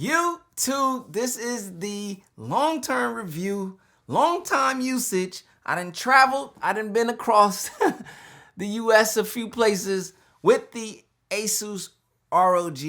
YouTube, this is the long-term review, long-time usage. I done traveled, I done been across the US a few places with the Asus ROG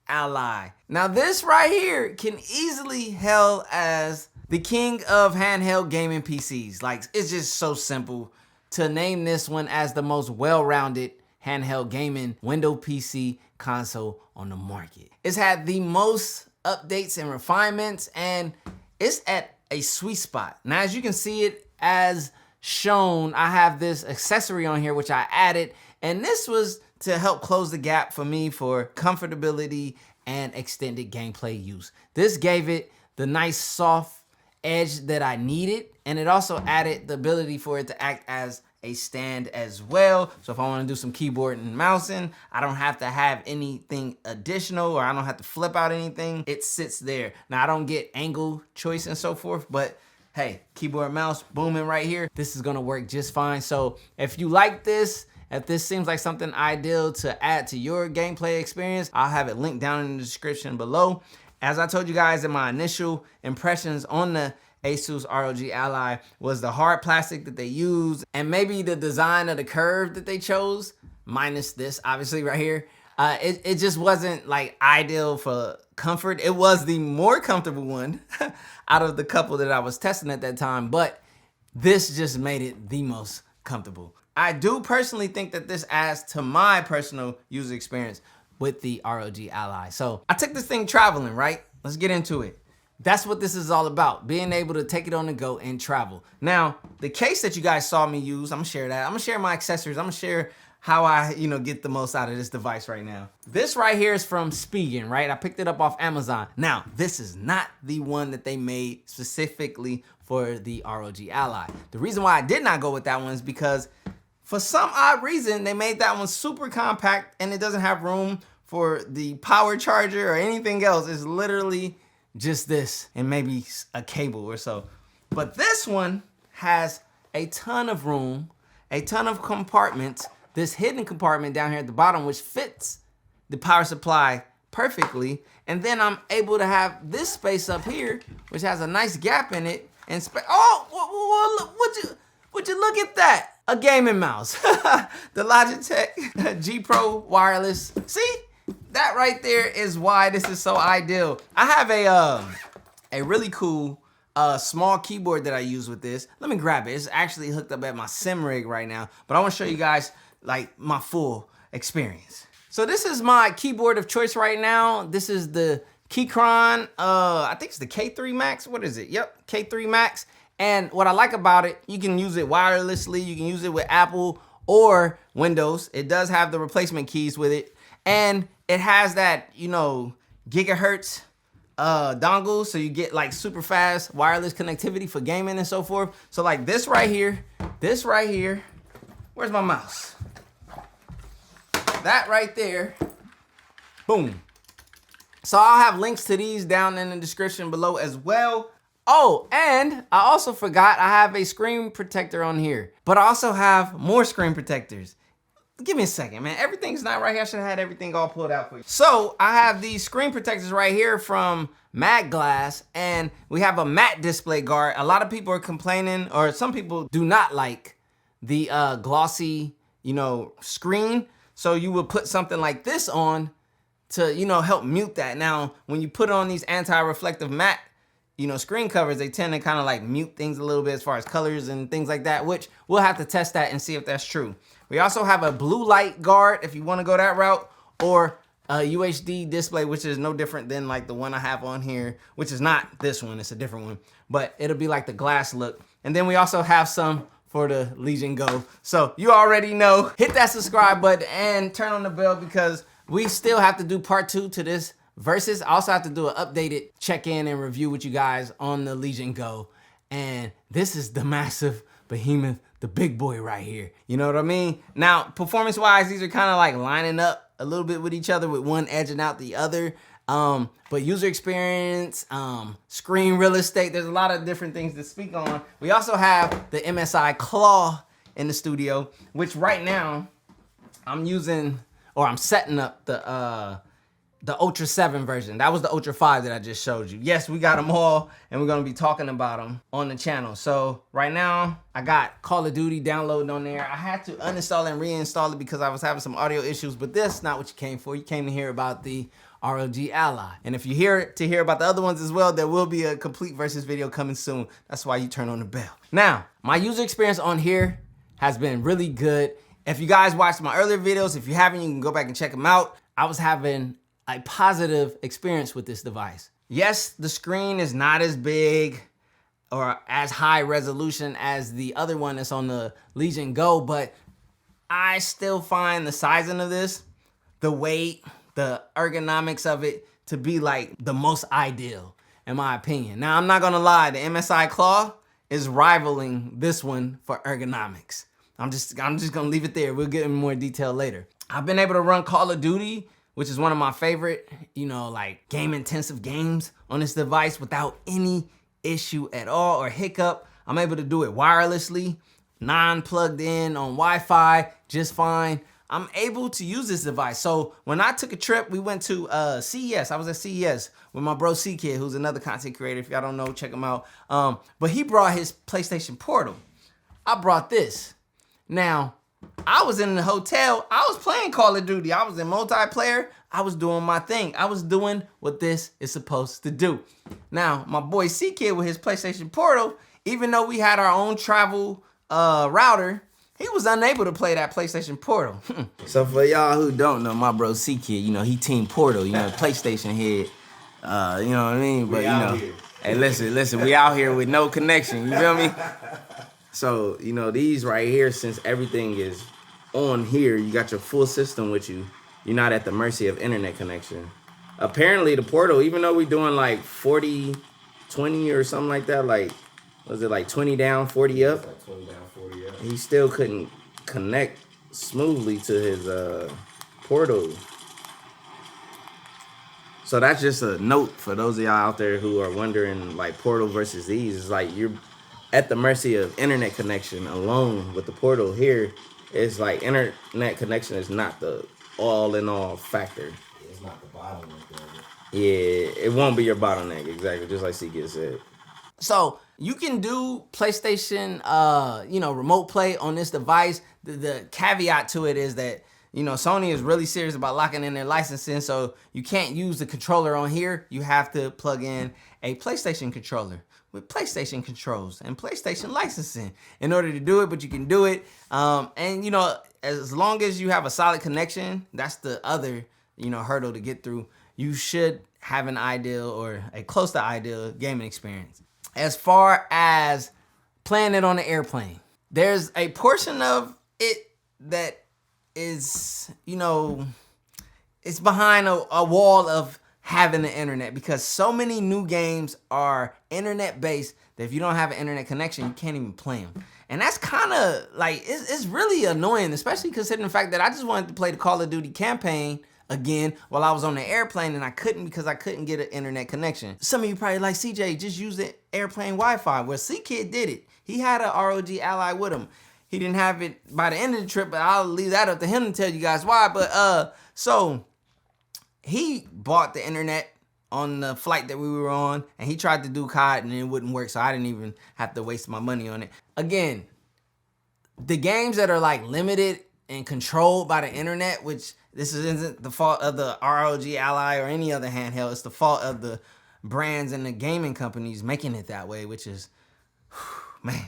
Ally. Now this right here can easily hail as the king of handheld gaming PCs. Like, it's just so simple to name this one as the most well-rounded handheld gaming window PC console on the market. It's had the most updates and refinements, and it's at a sweet spot. Now, as you can see it as shown, I have this accessory on here which I added, and this was to help close the gap for me for comfortability and extended gameplay use. This gave it the nice soft edge that I needed, and it also added the ability for it to act as a stand as well. So if I want to do some keyboard and mousing, I don't have to have anything additional, or I don't have to flip out anything. It sits there. Now I don't get angle choice and so forth, but hey, keyboard and mouse booming right here. This is gonna work just fine. So if you like this, if this seems like something ideal to add to your gameplay experience, I'll have it linked down in the description below. As I told you guys in my initial impressions on the Asus ROG Ally, was the hard plastic that they used and maybe the design of the curve that they chose, minus this obviously right here. It just wasn't like ideal for comfort. It was the more comfortable one out of the couple that I was testing at that time, but this just made it the most comfortable. I do personally think that this adds to my personal user experience with the ROG Ally. So I took this thing traveling, right? Let's get into it. That's what this is all about, being able to take it on the go and travel. Now, the case that you guys saw me use, I'm gonna share that. I'm gonna share my accessories. I'm gonna share how I, get the most out of this device right now. This right here is from Spigen, right? I picked it up off Amazon. Now, this is not the one that they made specifically for the ROG Ally. The reason why I did not go with that one is because for some odd reason, they made that one super compact and it doesn't have room for the power charger or anything else. It's literally just this and maybe a cable or so. But this one has a ton of room, a ton of compartments, this hidden compartment down here at the bottom which fits the power supply perfectly. And then I'm able to have this space up here which has a nice gap in it and would you look at that? A gaming mouse. The Logitech G Pro wireless. See? That right there is why this is so ideal. I have a really cool small keyboard that I use with this. Let me grab it. It's actually hooked up at my sim rig right now, but I want to show you guys like my full experience. So this is my keyboard of choice right now. This is the Keychron, I think it's the K3 Max. What is it? Yep, K3 Max. And what I like about it, you can use it wirelessly. You can use it with Apple or Windows. It does have the replacement keys with it. And it has that, gigahertz dongle, so you get like super fast wireless connectivity for gaming and so forth. So like this right here, where's my mouse? That right there, boom. So I'll have links to these down in the description below as well. Oh, and I also forgot I have a screen protector on here, but I also have more screen protectors. Give me a second, man. Everything's not right here. I should have had everything all pulled out for you. So I have these screen protectors right here from Matte Glass, and we have a matte display guard. A lot of people are complaining, or some people do not like the glossy, screen. So you would put something like this on to, help mute that. Now, when you put on these anti-reflective matte, screen covers, they tend to kind of like mute things a little bit as far as colors and things like that, which we'll have to test that and see if that's true. We also have a blue light guard if you want to go that route, or a UHD display, which is no different than like the one I have on here, which is not this one, it's a different one, but it'll be like the glass look. And then we also have some for the Legion Go. So you already know, hit that subscribe button and turn on the bell because we still have to do part 2 to this versus. I also have to do an updated check-in and review with you guys on the Legion Go. And this is the massive behemoth, the big boy right here. You know what I mean? Now, performance-wise, these are kind of like lining up a little bit with each other, with one edging out the other. But user experience, screen real estate, there's a lot of different things to speak on. We also have the MSI Claw in the studio, which right now I'm using, or I'm setting up the the Ultra 7 version. That was the Ultra 5 that I just showed you. Yes, we got them all, and we're gonna be talking about them on the channel. So right now, I got Call of Duty downloading on there. I had to uninstall and reinstall it because I was having some audio issues, but that's not what you came for. You came to hear about the ROG Ally. And if you're here to hear about the other ones as well, there will be a complete versus video coming soon. That's why you turn on the bell. Now, my user experience on here has been really good. If you guys watched my earlier videos, if you haven't, you can go back and check them out. I was having a positive experience with this device. Yes, the screen is not as big or as high resolution as the other one that's on the Legion Go, but I still find the sizing of this, the weight, the ergonomics of it to be like the most ideal, in my opinion. Now, I'm not gonna lie, the MSI Claw is rivaling this one for ergonomics. I'm just gonna leave it there. We'll get in more detail later. I've been able to run Call of Duty, which is one of my favorite, like game-intensive games on this device without any issue at all or hiccup. I'm able to do it wirelessly, non-plugged in on Wi-Fi, just fine. I'm able to use this device. So when I took a trip, we went to CES. I was at CES with my bro C-Kid, who's another content creator. If y'all don't know, check him out. But he brought his PlayStation Portal. I brought this. Now, I was in the hotel. I was playing Call of Duty. I was in multiplayer. I was doing my thing. I was doing what this is supposed to do. Now, my boy C-Kid with his PlayStation Portal, even though we had our own travel router, he was unable to play that PlayStation Portal. So for y'all who don't know, my bro C-Kid, he Team Portal, PlayStation head. You know what I mean? But, hey, listen, we out here with no connection. You feel me? So, these right here, since everything is on here, you got your full system with you. You're not at the mercy of internet connection. Apparently, the Portal, even though we're doing like 40, 20 or something like that, like, was it like 20 down, 40 up? Like 20 down, 40 up. He still couldn't connect smoothly to his Portal. So that's just a note for those of y'all out there who are wondering, like, Portal versus these. It's like you're at the mercy of internet connection alone. With the Portal here, it's like internet connection is not the all-in-all factor. It's not the bottleneck. Yeah, it won't be your bottleneck, exactly, just like C-Kid said. So you can do PlayStation, remote play on this device. The caveat to it is that, Sony is really serious about locking in their licensing, so you can't use the controller on here. You have to plug in a PlayStation controller with PlayStation controls and PlayStation licensing in order to do it, but you can do it. And, as long as you have a solid connection, that's the other, hurdle to get through. You should have an ideal or a close to ideal gaming experience. As far as playing it on the airplane, there's a portion of it that is, it's behind a wall of having the internet, because so many new games are internet based that if you don't have an internet connection, you can't even play them. And that's kind of like, it's really annoying, especially considering the fact that I just wanted to play the Call of Duty campaign again while I was on the airplane, and I couldn't because I couldn't get an internet connection. Some of you probably like, CJ, just use the airplane Wi-Fi. Well, C-Kid did it. He had a ROG Ally with him. He didn't have it by the end of the trip, but I'll leave that up to him to tell you guys why. But so he bought the internet on the flight that we were on, and he tried to do COD and it wouldn't work, so I didn't even have to waste my money on it. Again, the games that are like limited and controlled by the internet, which this isn't the fault of the ROG Ally or any other handheld, it's the fault of the brands and the gaming companies making it that way, which is, man.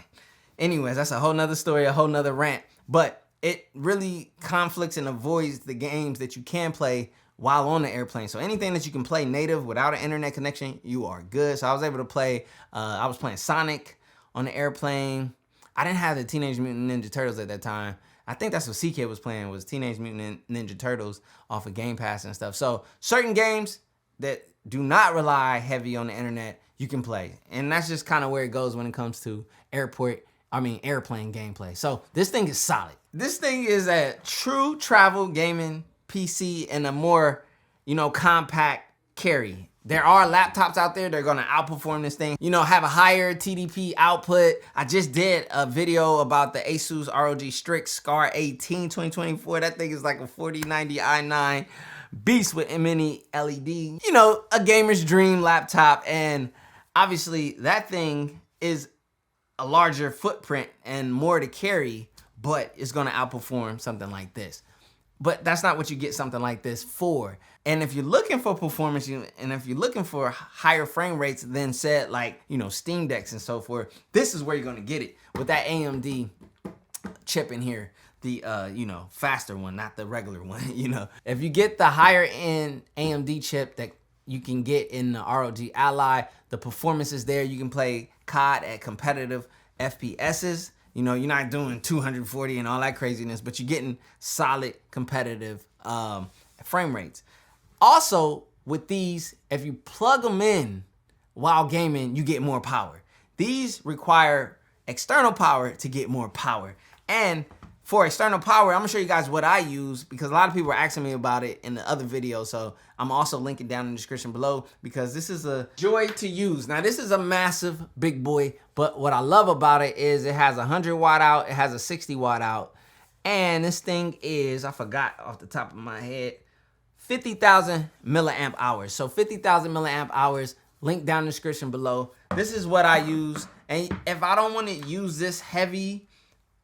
Anyways, that's a whole nother story, a whole nother rant. But it really conflicts and avoids the games that you can play while on the airplane. So anything that you can play native without an internet connection, you are good. So I was able to play, I was playing Sonic on the airplane. I didn't have the Teenage Mutant Ninja Turtles at that time. I think that's what C-Kid was playing, was Teenage Mutant Ninja Turtles off of Game Pass and stuff. So certain games that do not rely heavy on the internet, you can play. And that's just kind of where it goes when it comes to airplane gameplay. So this thing is solid. This thing is a true travel gaming PC and a more, compact carry. There are laptops out there that are gonna outperform this thing, you know, have a higher TDP output. I just did a video about the Asus ROG Strix Scar 18 2024. That thing is like a 4090 i9 beast with mini LED. You know, a gamer's dream laptop, and obviously that thing is a larger footprint and more to carry, but it's gonna outperform something like this. But that's not what you get something like this for. And if you're looking for performance, and if you're looking for higher frame rates than said, like, you know, Steam Decks and so forth, this is where you're gonna get it with that AMD chip in here. The, you know, faster one, not the regular one, you know. If you get the higher end AMD chip that you can get in the ROG Ally, the performance is there. You can play COD at competitive FPSs. You know, you're not doing 240 and all that craziness, but you're getting solid competitive frame rates. Also, with these, if you plug them in while gaming, you get more power. These require external power to get more power. And for external power, I'm gonna show you guys what I use, because a lot of people are asking me about it in the other video. So I'm also linking down in the description below, because this is a joy to use. Now, this is a massive big boy, but what I love about it is it has a 100 watt out, it has a 60 watt out, and this thing is, I forgot off the top of my head, 50,000 milliamp hours. So 50,000 milliamp hours, link down in the description below. This is what I use, and if I don't want to use this heavy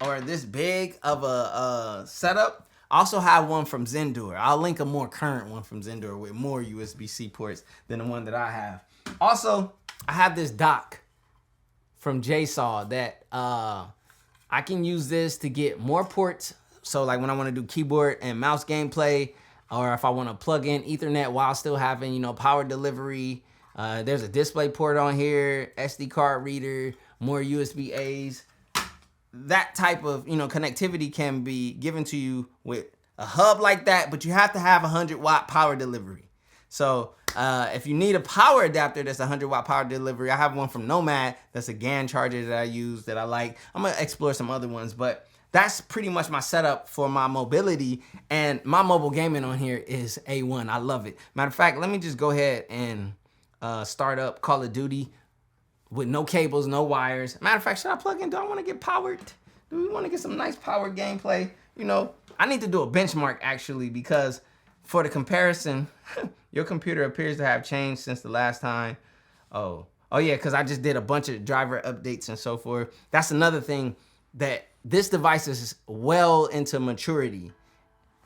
or this big of a setup, I also have one from Zendur. I'll link a more current one from Zendur with more USB-C ports than the one that I have. Also, I have this dock from JSaw that I can use this to get more ports. So like when I want to do keyboard and mouse gameplay, or if I want to plug in Ethernet while still having, you know, power delivery. There's a display port on here, SD card reader, more USB-As. That type of, you know, connectivity can be given to you with a hub like that, but you have to have 100 watt power delivery. So if you need a power adapter that's 100 watt power delivery, I have one from Nomad that's a GAN charger that I use that I like. I'm gonna explore some other ones, but that's pretty much my setup for my mobility, and my mobile gaming on here is A1. I love it. Matter of fact, let me just go ahead and start up Call of Duty with no cables, no wires. Matter of fact, should I plug in? Do I want to get powered? Do we want to get some nice power gameplay? You know, I need to do a benchmark actually, because for the comparison, your computer appears to have changed since the last time. Oh yeah, because I just did a bunch of driver updates and so forth. That's another thing, that this device is well into maturity,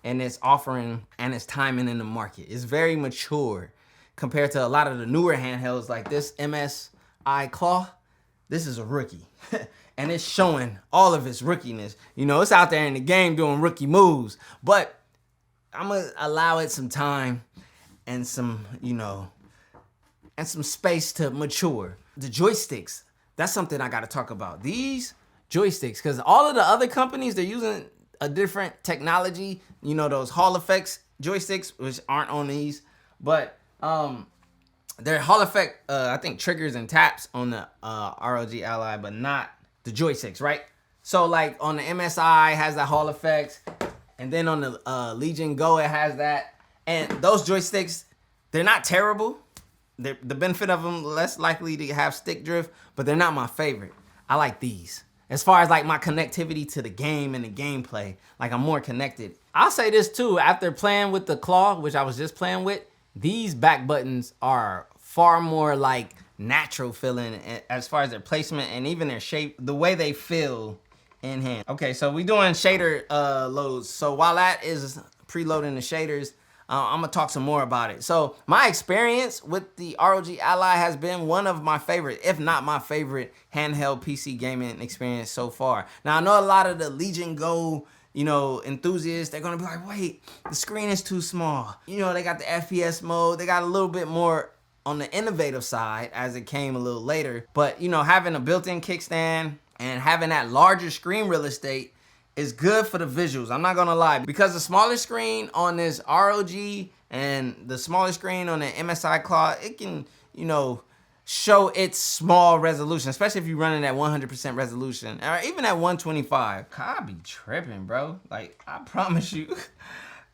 and it's offering and it's timing in the market. It's very mature compared to a lot of the newer handhelds like this MSI Claw. This is a rookie. And it's showing all of its rookiness. You know, it's out there in the game doing rookie moves, but I'm gonna allow it some time and some, you know, and some space to mature. The joysticks, that's something I gotta talk about. These joysticks, because all of the other companies, they're using a different technology, you know, those Hall effects joysticks, which aren't on these, but they're Hall effect, I think, triggers and taps on the ROG Ally, but not the joysticks, right? So like on the MSI has that Hall effects, and then on the Legion Go it has that, and those joysticks, they're not terrible. The benefit of them, less likely to have stick drift, but they're not my favorite. I like these. As far as like my connectivity to the game and the gameplay, like I'm more connected. I'll say this too, after playing with the Claw, which I was just playing with, these back buttons are far more like natural feeling as far as their placement and even their shape, the way they feel in hand. Okay, so we doing shader loads. So while that is preloading the shaders, I'm gonna talk some more about it. So my experience with the ROG Ally has been one of my favorite, if not my favorite, handheld PC gaming experience so far. Now I know a lot of the Legion Go, you know, enthusiasts, they're gonna be like, wait, the screen is too small. You know, they got the FPS mode, they got a little bit more on the innovative side as it came a little later. But you know, having a built-in kickstand and having that larger screen real estate is good for the visuals. I'm not gonna lie, because the smaller screen on this ROG and the smaller screen on the MSI Claw, it can, you know, show its small resolution, especially if you're running at 100% resolution, or even at 125. I be tripping, bro. Like, I promise you,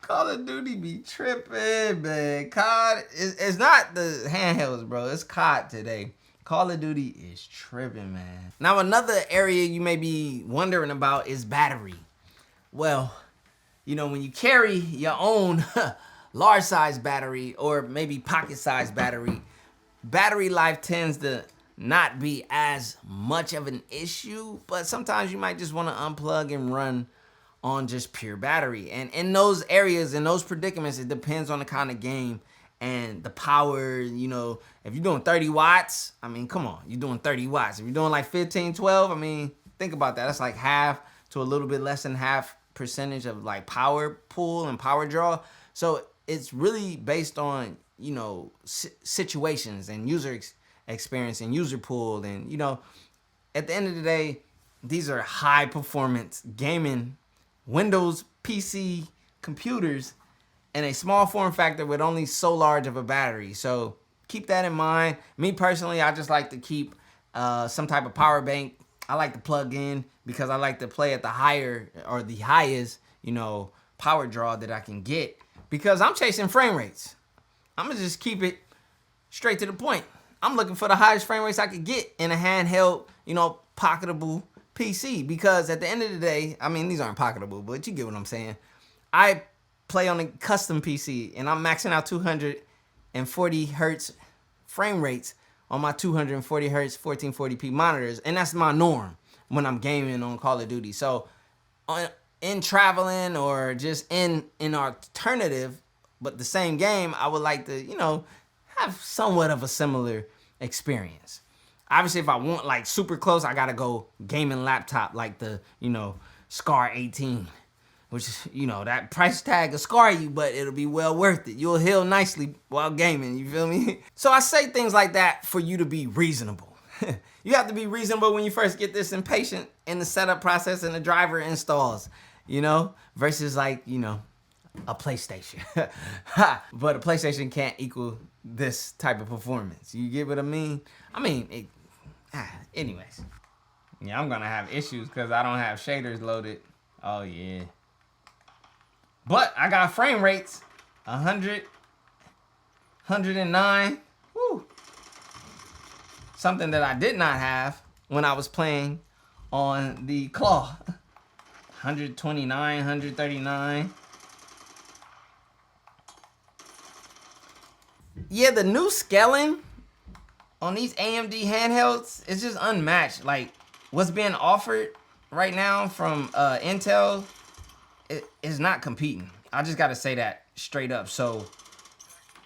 Call of Duty be tripping, man. COD, it's not the handhelds, bro. It's COD today. Call of Duty is tripping, man. Now, another area you may be wondering about is battery. Well, you know, when you carry your own large size battery or maybe pocket size battery, battery life tends to not be as much of an issue, but sometimes you might just want to unplug and run on just pure battery. And in those areas, in those predicaments, it depends on the kind of game and the power. You know, if you're doing 30 watts, I mean, come on, you're doing 30 watts. If you're doing like 15, 12, I mean, think about that. That's like half to a little bit less than half percentage of like power pull and power draw. So it's really based on, you know, situations and user experience and user pull. And, you know, at the end of the day, these are high performance gaming Windows PC computers in a small form factor with only so large of a battery. So keep that in mind. Me personally, I just like to keep some type of power bank. I like to plug in because I like to play at the higher or the highest, you know, power draw that I can get because I'm chasing frame rates. I'm gonna just keep it straight to the point. I'm looking for the highest frame rates I could get in a handheld, you know, pocketable PC, because at the end of the day, I mean, these aren't pocketable, but you get what I'm saying. I play on a custom PC and I'm maxing out 240 hertz frame rates on my 240 hertz 1440p monitors, and that's my norm when I'm gaming on Call of Duty. So in traveling or just in alternative but the same game, I would like to, you know, have somewhat of a similar experience. Obviously, if I want like super close, I gotta go gaming laptop like the, you know, Scar 18, which is, you know, that price tag will scar you, but it'll be well worth it. You'll heal nicely while gaming, you feel me? So I say things like that for you to be reasonable. You have to be reasonable when you first get this impatient in the setup process and the driver installs, you know, versus like, you know, a PlayStation. But a PlayStation can't equal this type of performance. You get what I mean? I mean, anyways. Yeah, I'm gonna have issues because I don't have shaders loaded. Oh yeah. But I got frame rates. 100, 109. Woo. Something that I did not have when I was playing on the Claw. 129, 139. Yeah, the new scaling on these AMD handhelds is just unmatched. Like, what's being offered right now from Intel is not competing. I just gotta say that straight up. So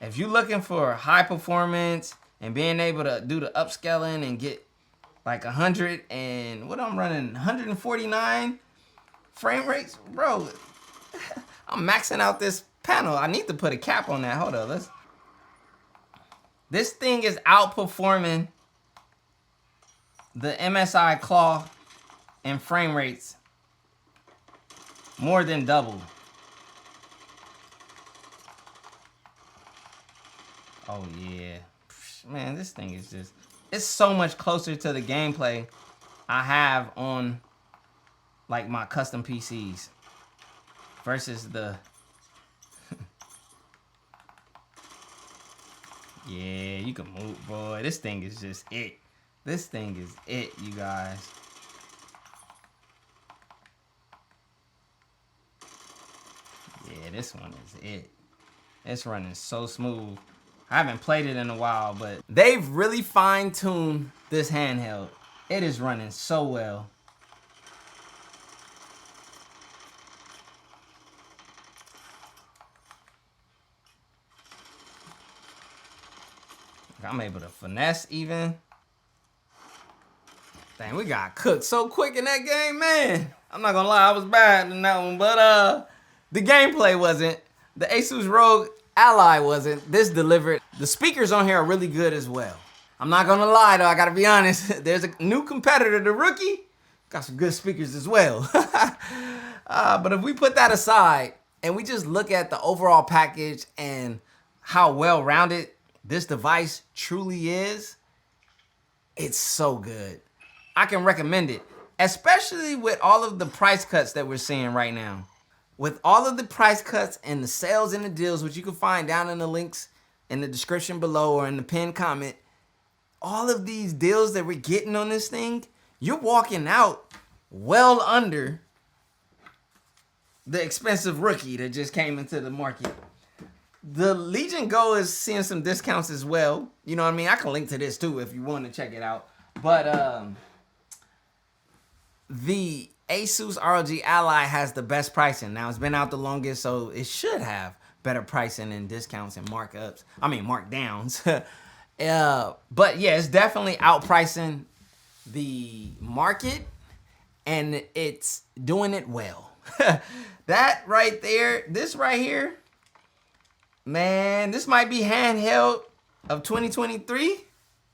if you're looking for high performance and being able to do the upscaling and get like 100 and what I'm running, 149 frame rates, bro, I'm maxing out this panel. I need to put a cap on that. Hold up, this thing is outperforming the MSI Claw in frame rates more than double. Oh yeah, man, this thing is just, it's so much closer to the gameplay I have on like my custom PCs versus the yeah, you can move, boy. This thing is just it. This thing is it, you guys. Yeah, this one is it. It's running so smooth. I haven't played it in a while, but they've really fine-tuned this handheld. It is running so well. I'm able to finesse even. Dang, we got cooked so quick in that game, man. I'm not gonna lie, I was bad in that one, but the gameplay wasn't. The Asus ROG Ally wasn't. This delivered. The speakers on here are really good as well. I'm not gonna lie though, I gotta be honest. There's a new competitor, the Rookie, got some good speakers as well. But if we put that aside and we just look at the overall package and how well-rounded this device truly is, it's so good. I can recommend it, especially with all of the price cuts that we're seeing right now. with all of the price cuts and the sales and the deals, which you can find down in the links in the description below or in the pinned comment, all of these deals that we're getting on this thing, you're walking out well under the expensive rookie that just came into the market. The Legion Go is seeing some discounts as well. You know what I mean? I can link to this too if you want to check it out. But the Asus ROG Ally has the best pricing. Now, it's been out the longest, so it should have better pricing and discounts and markups. I mean, markdowns. But yeah, it's definitely outpricing the market, and it's doing it well. That right there, this right here, man, this might be handheld of 2023,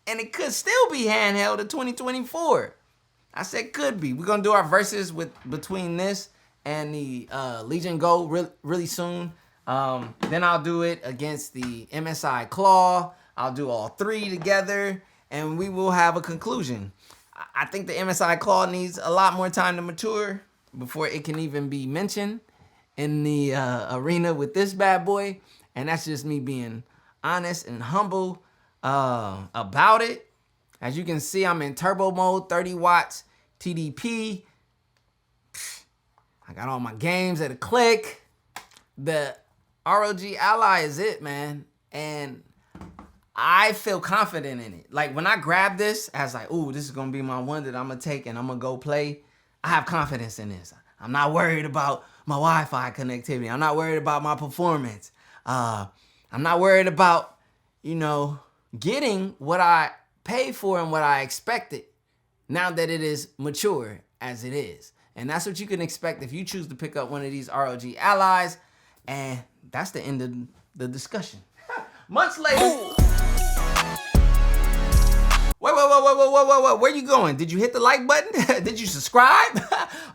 and it could still be handheld of 2024. I said could be. We're gonna do our verses between this and the Legion Go really soon. Then I'll do it against the MSI Claw. I'll do all three together, and we will have a conclusion. I think the MSI Claw needs a lot more time to mature before it can even be mentioned in the arena with this bad boy. And that's just me being honest and humble about it. As you can see, I'm in turbo mode, 30 watts, TDP. I got all my games at a click. The ROG Ally is it, man. And I feel confident in it. Like when I grabbed this, I was like, ooh, this is gonna be my one that I'm gonna take and I'm gonna go play. I have confidence in this. I'm not worried about my Wi-Fi connectivity. I'm not worried about my performance. I'm not worried about, you know, getting what I paid for and what I expected now that it is mature as it is. And that's what you can expect if you choose to pick up one of these ROG Allies. And that's the end of the discussion. Months later. Ooh. Wait. Where you going? Did you hit the like button? Did you subscribe?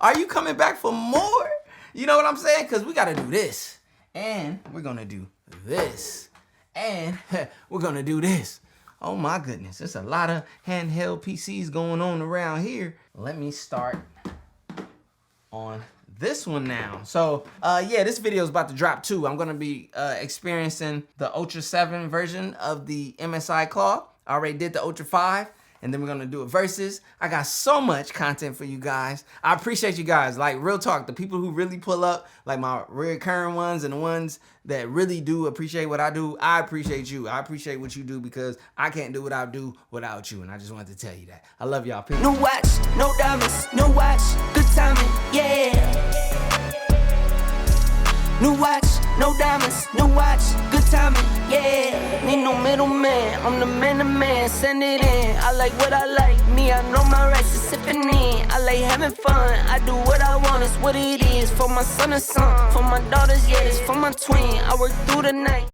Are you coming back for more? You know what I'm saying? Because we got to do this. And we're going to do this. And we're going to do this. Oh my goodness. There's a lot of handheld PCs going on around here. Let me start on this one now. So yeah, this video is about to drop too. I'm going to be experiencing the Ultra 7 version of the MSI Claw. I already did the Ultra 5. And then we're gonna do a versus. I got so much content for you guys. I appreciate you guys. Like, real talk, the people who really pull up, like my recurring ones and the ones that really do appreciate what I do, I appreciate you. I appreciate what you do because I can't do what I do without you. And I just wanted to tell you that. I love y'all. Peace. No watch, no diamonds, no watch, good timing, yeah. New watch, no diamonds, no watch, good timing, yeah. Need no middleman, I'm the man to man, send it in. I like what I like, me, I know my rights is sipping in. I like having fun, I do what I want, it's what it is. For my son and son, for my daughters, yeah, it's for my twin. I work through the night.